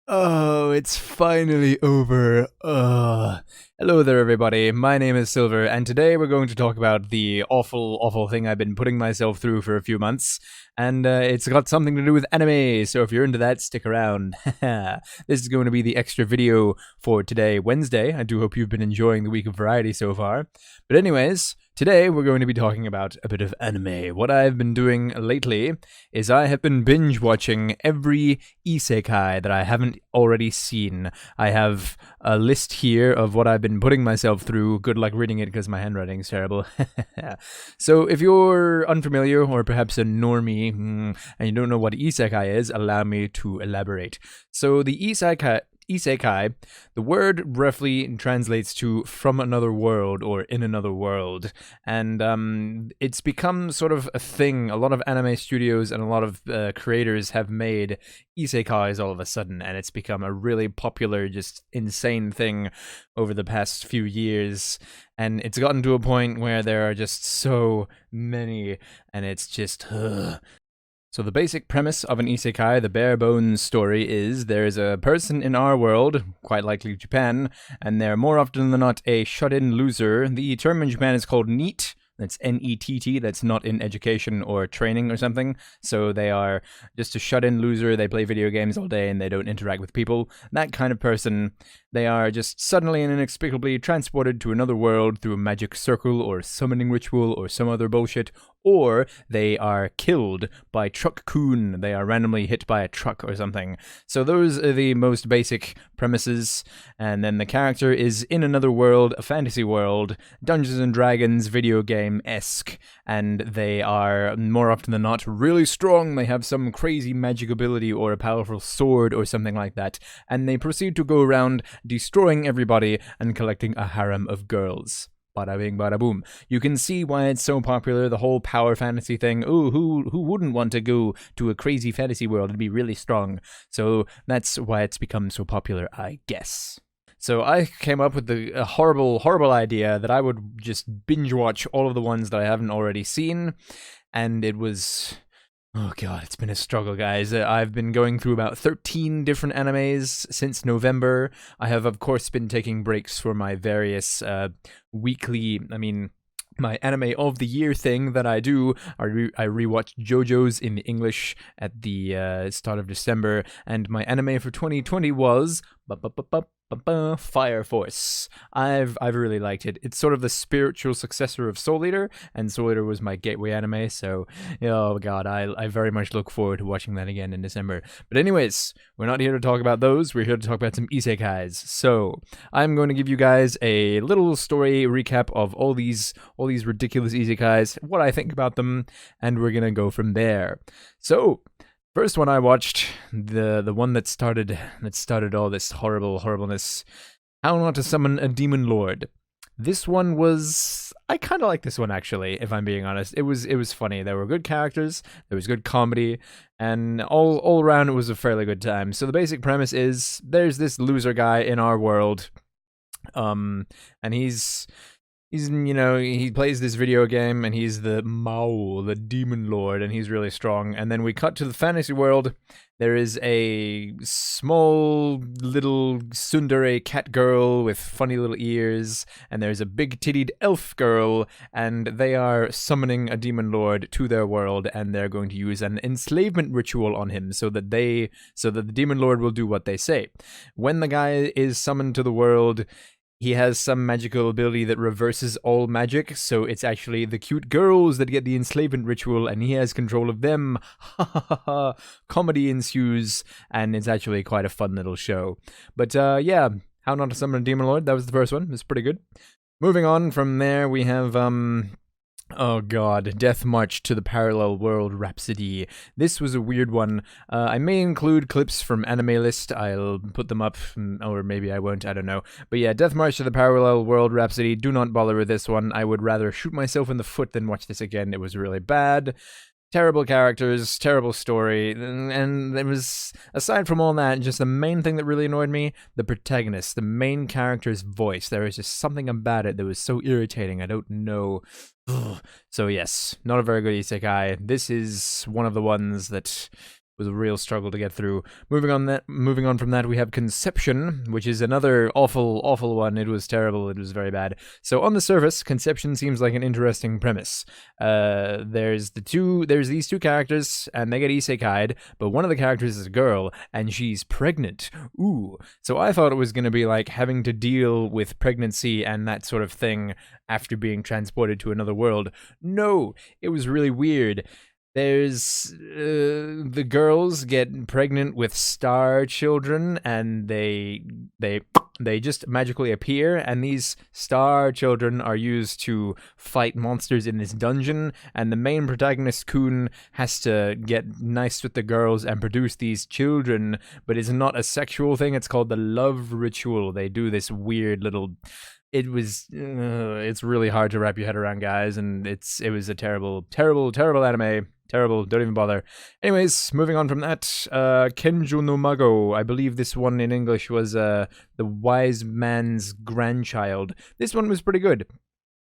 Oh, it's finally over. Hello there, everybody. My name is Silver, and today we're going to talk about the awful, awful thing I've been putting myself through for a few months. And it's got something to do with anime, so if you're into that, stick around. This is going to be the extra video for today, Wednesday. I do hope you've been enjoying the week of variety so far. But, anyways, today we're going to be talking about a bit of anime. What I've been doing lately is I have been binge watching every isekai that I haven't already seen. I have a list here of what I've been putting myself through. Good luck reading it because my handwriting's terrible. So if you're unfamiliar or perhaps a normie and you don't know what isekai is, allow me to elaborate. So the isekai, the word roughly translates to from another world or in another world, and it's become sort of a thing. A lot of anime studios and a lot of creators have made isekais all of a sudden, and it's become a really popular, just insane thing over the past few years. And it's gotten to a point where there are just so many, and it's just So the basic premise of an isekai, the bare bones story, is there is a person in our world, quite likely Japan, and they're more often than not a shut-in loser. The term in Japan is called NEET. That's NETT, that's not in education or training or something. So they are just a shut-in loser, they play video games all day and they don't interact with people. That kind of person, they are just suddenly and inexplicably transported to another world through a magic circle or summoning ritual or some other bullshit, or they are killed by truck-kun. They are randomly hit by a truck or something. So those are the most basic premises, and then the character is in another world, a fantasy world, Dungeons and Dragons video game-esque, and they are, more often than not, really strong. They have some crazy magic ability or a powerful sword or something like that, and they proceed to go around destroying everybody and collecting a harem of girls. Bada bing, bada boom. You can see why it's so popular, the whole power fantasy thing. Ooh, who wouldn't want to go to a crazy fantasy world and be really strong? So that's why it's become so popular, I guess. So I came up with a horrible, horrible idea that I would just binge watch all of the ones that I haven't already seen, and it was... Oh god, it's been a struggle, guys. I've been going through about 13 different animes since November. I have, of course, been taking breaks for my various weekly, my anime of the year thing that I do. I rewatched JoJo's in English at the start of December, and my anime for 2020 was Fire Force. I've really liked it. It's sort of the spiritual successor of Soul Eater, and Soul Eater was my gateway anime, so oh god, I very much look forward to watching that again in December. But anyways, we're not here to talk about those, we're here to talk about some isekais. So I'm going to give you guys a little story recap of all these ridiculous isekais, what I think about them, and we're gonna go from there. So first one I watched, the one that started all this horribleness, How Not to Summon a Demon Lord. This one was... I kind of like this one, actually, if I'm being honest. It was funny. There were good characters, there was good comedy, and all around it was a fairly good time. So the basic premise is, there's this loser guy in our world, and he's he plays this video game, and he's the Maou, the demon lord, and he's really strong. And then we cut to the fantasy world. There is a small little tsundere cat girl with funny little ears, and there's a big tittied elf girl, and they are summoning a demon lord to their world, and they're going to use an enslavement ritual on him so that the demon lord will do what they say. When the guy is summoned to the world, he has some magical ability that reverses all magic, so it's actually the cute girls that get the enslavement ritual, and he has control of them. Ha ha ha ha. Comedy ensues, and it's actually quite a fun little show. But yeah, How Not to Summon a Demon Lord, that was the first one. It's pretty good. Moving on from there, we have oh god, Death March to the Parallel World Rhapsody. This was a weird one. I may include clips from Anime List. I'll put them up, or maybe I won't, I don't know. But yeah, Death March to the Parallel World Rhapsody. Do not bother with this one. I would rather shoot myself in the foot than watch this again. It was really bad. Terrible characters, terrible story, and it was, aside from all that, just the main thing that really annoyed me, the protagonist, the main character's voice. There was just something about it that was so irritating, I don't know. So yes, not a very good isekai. This is one of the ones that was a real struggle to get through. Moving on from that, we have Conception, which is another awful one. It was terrible. It was very bad. So on the surface, Conception seems like an interesting premise. There's these two characters, and they get isekai'd, but one of the characters is a girl, and she's pregnant. Ooh. So I thought it was going to be like having to deal with pregnancy and that sort of thing after being transported to another world. No, it was really weird. There's the girls get pregnant with star children, and they just magically appear, and these star children are used to fight monsters in this dungeon, and the main protagonist, Kun, has to get nice with the girls and produce these children, but it's not a sexual thing. It's called the love ritual. They do this weird little... it's really hard to wrap your head around, guys, and it was a terrible anime. Terrible, don't even bother. Anyways, moving on from that, Kenjo no Mago. I believe this one in English was The Wise Man's Grandchild. This one was pretty good.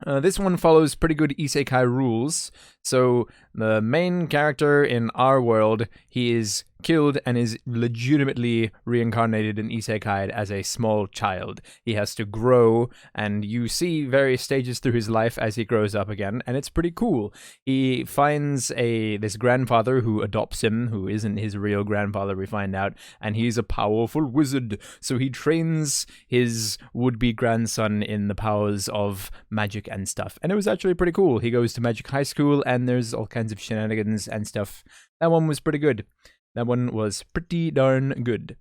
This one follows pretty good isekai rules. So the main character in our world, he is killed and is legitimately reincarnated in isekai as a small child. He has to grow, and you see various stages through his life as he grows up again, and it's pretty cool. He finds this grandfather who adopts him, who isn't his real grandfather, we find out, and he's a powerful wizard. So he trains his would-be grandson in the powers of magic and stuff, and it was actually pretty cool. He goes to magic high school, and there's all kinds of shenanigans and stuff. That one was pretty good. That one was pretty darn good.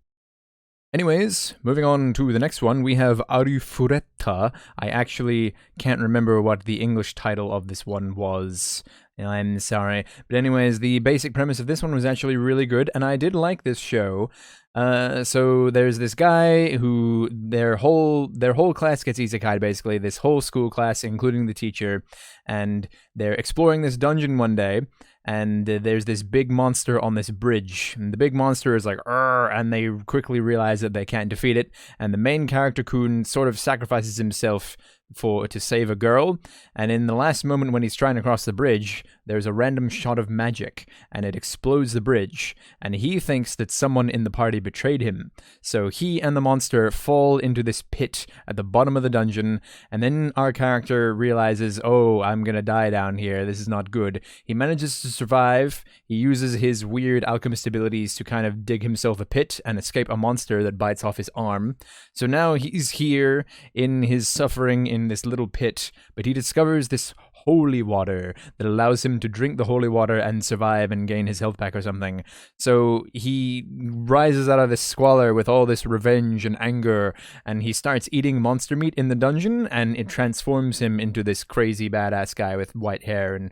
Anyways, moving on to the next one, we have Arifureta. I actually can't remember what the English title of this one was. I'm sorry. But anyways, the basic premise of this one was actually really good, and I did like this show. So there's this guy who their whole class gets isekai'd, basically, this whole school class, including the teacher, and they're exploring this dungeon one day, and there's this big monster on this bridge, and the big monster is like, "Arr!" And they quickly realize that they can't defeat it, and the main character, Kun, sort of sacrifices himself to save a girl, and in the last moment when he's trying to cross the bridge, there's a random shot of magic, and it explodes the bridge, and he thinks that someone in the party betrayed him. So he and the monster fall into this pit at the bottom of the dungeon, and then our character realizes, oh, I'm gonna die down here, this is not good. He manages to survive. He uses his weird alchemist abilities to kind of dig himself a pit and escape a monster that bites off his arm. So now he's here in his suffering in this little pit, but he discovers this holy water that allows him to drink the holy water and survive and gain his health back or something. So he rises out of this squalor with all this revenge and anger, and he starts eating monster meat in the dungeon, and it transforms him into this crazy badass guy with white hair. And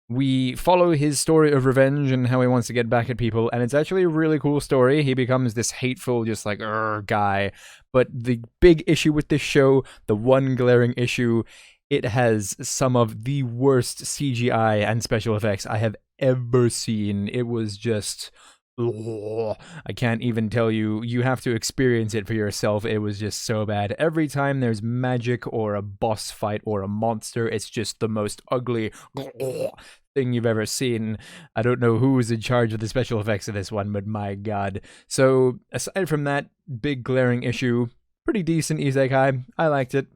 we follow his story of revenge and how he wants to get back at people, and it's actually a really cool story. He becomes this hateful, just like, guy. But the big issue with this show, the one glaring issue, it has some of the worst CGI and special effects I have ever seen. It was just... I can't even tell you. You have to experience it for yourself. It was just so bad. Every time there's magic or a boss fight or a monster, it's just the most ugly thing you've ever seen. I don't know who was in charge of the special effects of this one, but my god. So aside from that big glaring issue, pretty decent isekai. I liked it.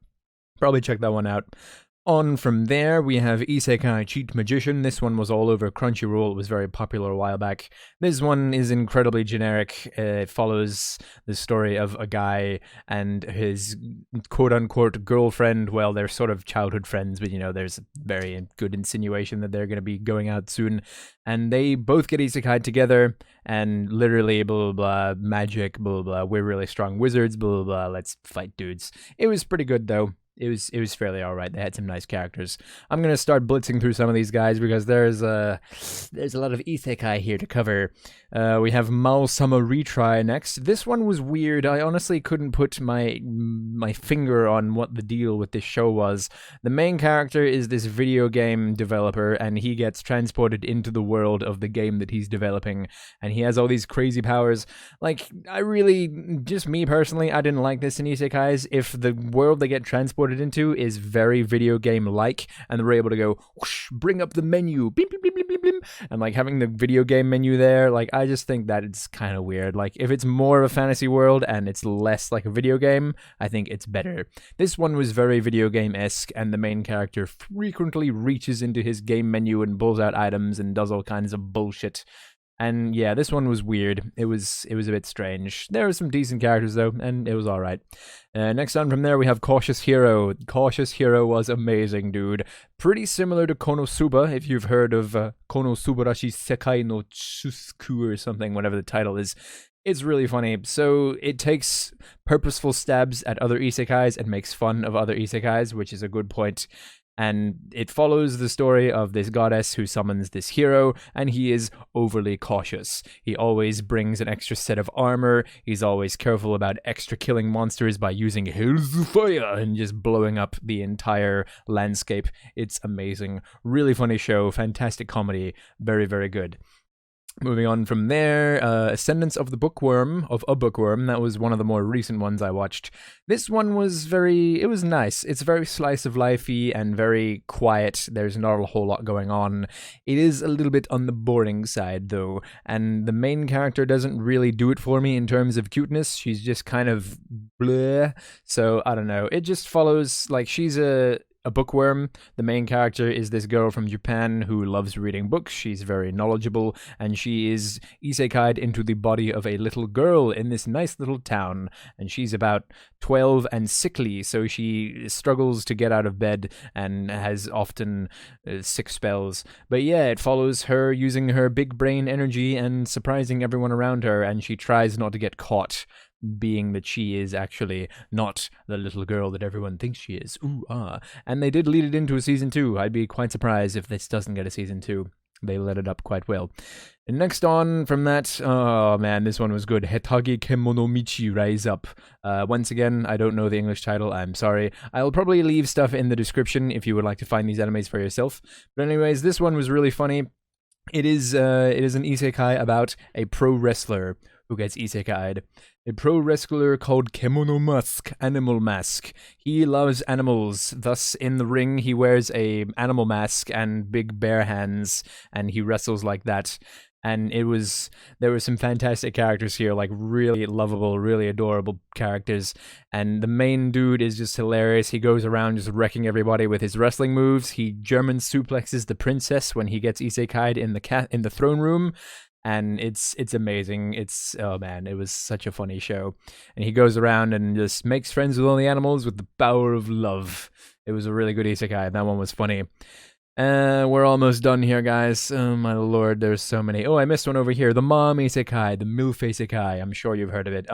Probably check that one out. On from there, we have Isekai Cheat Magician. This one was all over Crunchyroll. It was very popular a while back. This one is incredibly generic. It follows the story of a guy and his quote-unquote girlfriend. Well, they're sort of childhood friends, but, you know, there's very good insinuation that they're going to be going out soon. And they both get isekai'd together, and literally, blah, blah, blah, magic, blah, blah, blah, we're really strong wizards, blah, blah, blah, let's fight dudes. It was pretty good, though. It was fairly alright. They had some nice characters. I'm gonna start blitzing through some of these guys because there's a lot of isekai here to cover. We have Maou Sama Retry next. This one was weird. I honestly couldn't put my finger on what the deal with this show was. The main character is this video game developer, and he gets transported into the world of the game that he's developing, and he has all these crazy powers. Like, just me personally, I didn't like this in isekais. If the world they get transported into is very video game like, and they're able to go whoosh, bring up the menu, beep, beep, beep, beep, beep, blim, and like having the video game menu there. Like, I just think that it's kind of weird. Like, if it's more of a fantasy world and it's less like a video game, I think it's better. This one was very video game-esque, and the main character frequently reaches into his game menu and pulls out items and does all kinds of bullshit. And yeah, this one was weird. It was a bit strange. There were some decent characters though, and it was all right. Next on from there, we have Cautious Hero. Cautious Hero was amazing, dude. Pretty similar to Konosuba, if you've heard of Konosubarashi Sekai no Chusku or something, whatever the title is. It's really funny. So it takes purposeful stabs at other isekais and makes fun of other isekais, which is a good point. And it follows the story of this goddess who summons this hero, and he is overly cautious. He always brings an extra set of armor. He's always careful about extra killing monsters by using Hell's Fire and just blowing up the entire landscape. It's amazing. Really funny show. Fantastic comedy. Very, very good. Moving on from there, Ascendance of a Bookworm. That was one of the more recent ones I watched. This one was it was nice. It's very slice of lifey and very quiet. There's not a whole lot going on. It is a little bit on the boring side, though, and the main character doesn't really do it for me in terms of cuteness. She's just kind of bleh. So, I don't know. It just follows, like, she's a bookworm. The main character is this girl from Japan who loves reading books. She's very knowledgeable, and she is isekai'd into the body of a little girl in this nice little town. And she's about 12 and sickly, so she struggles to get out of bed and has often sick spells. But yeah, it follows her using her big brain energy and surprising everyone around her, and she tries not to get caught, being that she is actually not the little girl that everyone thinks she is. Ooh, ah. And they did lead it into a season 2. I'd be quite surprised if this doesn't get a season 2. They let it up quite well. And next on from that, oh man, this one was good. Hetage Kemono Michi, Rise Up. Once again, I don't know the English title, I'm sorry. I'll probably leave stuff in the description if you would like to find these animes for yourself. But anyways, this one was really funny. It is an isekai about a pro wrestler who gets isekai'd. A pro wrestler called Kemono Mask, Animal Mask. He loves animals, thus in the ring he wears a animal mask and big bare hands, and he wrestles like that. And there were some fantastic characters here, like really lovable, really adorable characters. And the main dude is just hilarious. He goes around just wrecking everybody with his wrestling moves. He German suplexes the princess when he gets isekai'd in the throne room. And it's amazing. Oh man, it was such a funny show. And he goes around and just makes friends with all the animals with the power of love. It was a really good isekai. That one was funny. We're almost done here, guys. Oh my lord, there's so many. Oh, I missed one over here. The Mom Isekai, the MILF Isekai. I'm sure you've heard of it.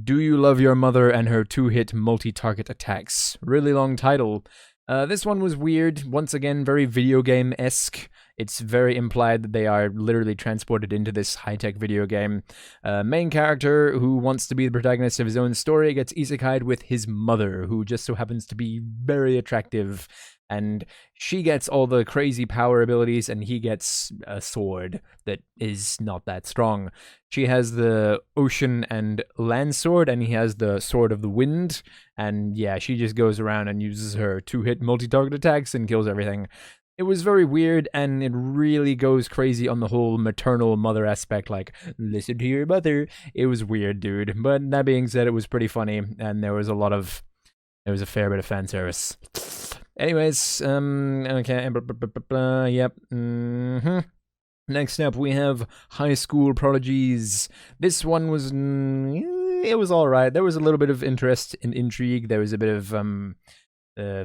Do You Love Your Mother and Her 2-Hit Multi-Target Attacks. Really long title. This one was weird. Once again, very video game-esque. It's very implied that they are literally transported into this high-tech video game. Main character, who wants to be the protagonist of his own story, gets isekai'd with his mother, who just so happens to be very attractive. And she gets all the crazy power abilities, and he gets a sword that is not that strong. She has the ocean and land sword, and he has the sword of the wind. And yeah, she just goes around and uses her 2-hit multi-target attacks and kills everything. It was very weird, and it really goes crazy on the whole maternal mother aspect, like, listen to your mother. It was weird, dude. But that being said, it was pretty funny, and there was a fair bit of fan service. Anyways, okay, yep, Next up, we have High School Prodigies. This one was, it was alright. There was a little bit of interest and intrigue. There was a bit of,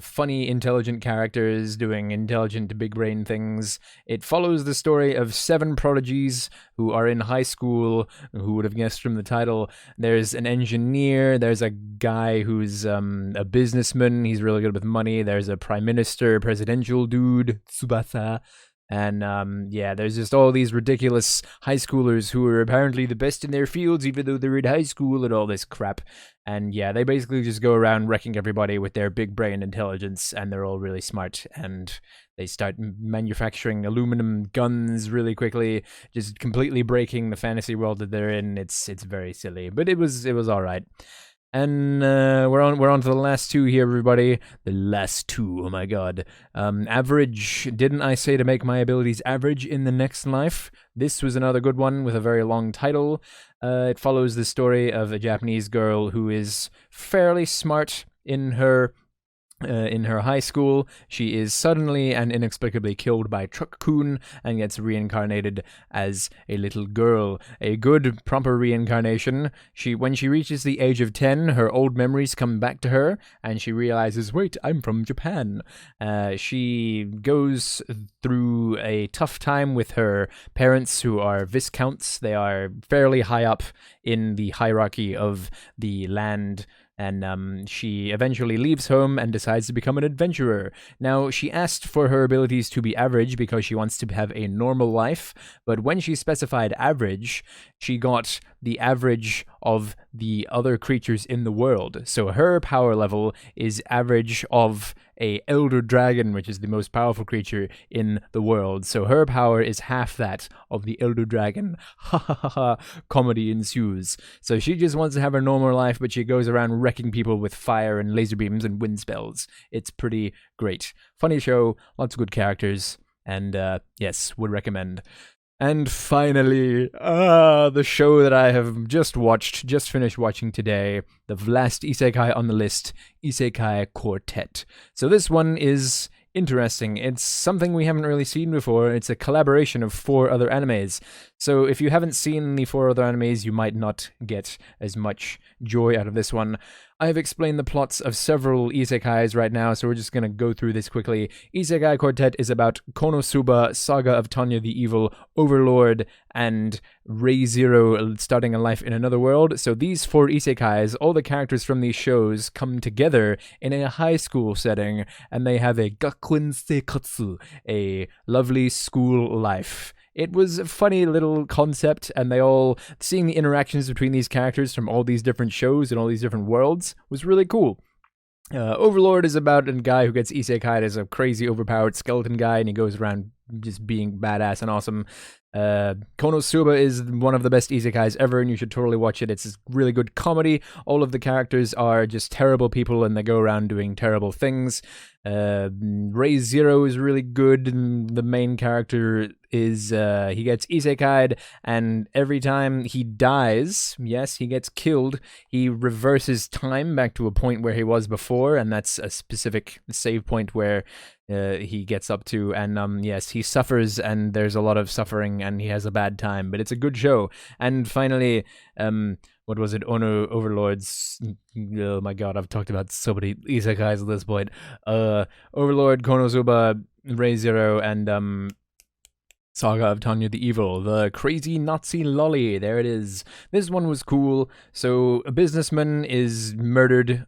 funny, intelligent characters doing intelligent big brain things. It follows the story of 7 prodigies who are in high school. Who would have guessed from the title? There's an engineer, there's a guy who's a businessman, he's really good with money, there's a prime minister, presidential dude, Tsubasa. And yeah, there's just all these ridiculous high schoolers who are apparently the best in their fields, even though they're in high school and all this crap. And yeah, they basically just go around wrecking everybody with their big brain intelligence, and they're all really smart. And they start manufacturing aluminum guns really quickly, just completely breaking the fantasy world that they're in. It's very silly, but it was all right. And we're on to the last two here, everybody. The last two, oh my god. Average. Didn't I say to make my abilities average in the next life? This was another good one with a very long title. It follows the story of a Japanese girl who is fairly smart in her high school. She is suddenly and inexplicably killed by Truck-kun and gets reincarnated as a little girl. A good, proper reincarnation. When she reaches the age of 10, her old memories come back to her, and she realizes, wait, I'm from Japan. She goes through a tough time with her parents, who are viscounts. They are fairly high up in the hierarchy of the land. And she eventually leaves home and decides to become an adventurer. Now, she asked for her abilities to be average because she wants to have a normal life, but when she specified average, she got the average of the other creatures in the world. So her power level is average of a elder dragon, which is the most powerful creature in the world. So her power is half that of the elder dragon. Ha ha ha ha. Comedy ensues. So she just wants to have her normal life, but she goes around wrecking people with fire and laser beams and wind spells. It's pretty great. Funny show, lots of good characters, and yes, would recommend. And finally, the show that I have just finished watching today, the last isekai on the list, Isekai Quartet. So this one is interesting. It's something we haven't really seen before. It's a collaboration of 4 other animes. So if you haven't seen the 4 other animes, you might not get as much joy out of this one. I've explained the plots of several isekais right now, so we're just going to go through this quickly. Isekai Quartet is about Konosuba, Saga of Tanya the Evil, Overlord, and Re:Zero starting a life in another world. So these 4 isekais, all the characters from these shows come together in a high school setting, and they have a gakuen seikatsu, a lovely school life. It was a funny little concept, and seeing the interactions between these characters from all these different shows and all these different worlds was really cool. Overlord is about a guy who gets isekai'd as a crazy overpowered skeleton guy, and he goes around just being badass and awesome. Konosuba is one of the best isekais ever, and you should totally watch it. It's a really good comedy. All of the characters are just terrible people, and they go around doing terrible things. Re:Zero is really good, and the main character is he gets isekai'd, and every time he dies, yes, he gets killed, he reverses time back to a point where he was before, and that's a specific save point where he gets up to, and yes, he suffers, and there's a lot of suffering, and he has a bad time, but it's a good show. And finally, what was it? Overlords. Oh my god, I've talked about so many isekais at this point. Overlord, Konosuba, Re:Zero, and Saga of Tanya the Evil, the crazy Nazi lolly. There it is. This one was cool. So a businessman is murdered.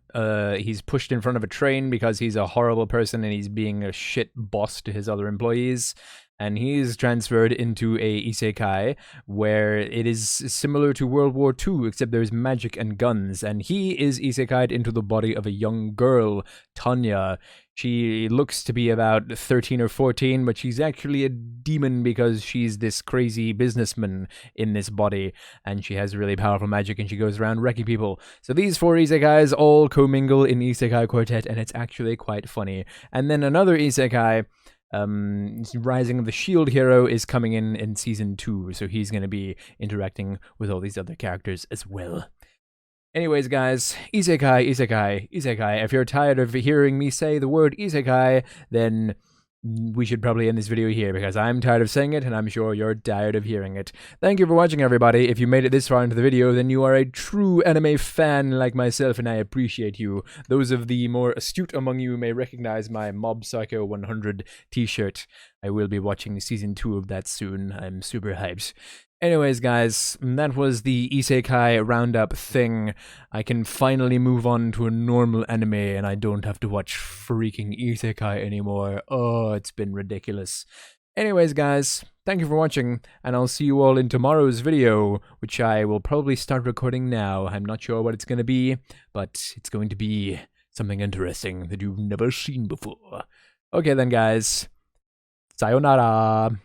He's pushed in front of a train because he's a horrible person and he's being a shit boss to his other employees. And he's transferred into a isekai where it is similar to World War II, except there's magic and guns. And he is isekai'd into the body of a young girl, Tanya. She looks to be about 13 or 14, but she's actually a demon because she's this crazy businessman in this body, and she has really powerful magic, and she goes around wrecking people. So these 4 isekais all commingle in Isekai Quartet, and it's actually quite funny. And then another isekai, Rising of the Shield Hero, is coming in season 2, so he's going to be interacting with all these other characters as well. Anyways, guys, isekai, isekai, isekai. If you're tired of hearing me say the word isekai, then we should probably end this video here, because I'm tired of saying it, and I'm sure you're tired of hearing it. Thank you for watching, everybody. If you made it this far into the video, then you are a true anime fan like myself, and I appreciate you. Those of the more astute among you may recognize my Mob Psycho 100 t-shirt. I will be watching season 2 of that soon. I'm super hyped. Anyways, guys, that was the Isekai roundup thing. I can finally move on to a normal anime, and I don't have to watch freaking Isekai anymore. Oh, it's been ridiculous. Anyways, guys, thank you for watching, and I'll see you all in tomorrow's video, which I will probably start recording now. I'm not sure what it's going to be, but it's going to be something interesting that you've never seen before. Okay then, guys. Sayonara.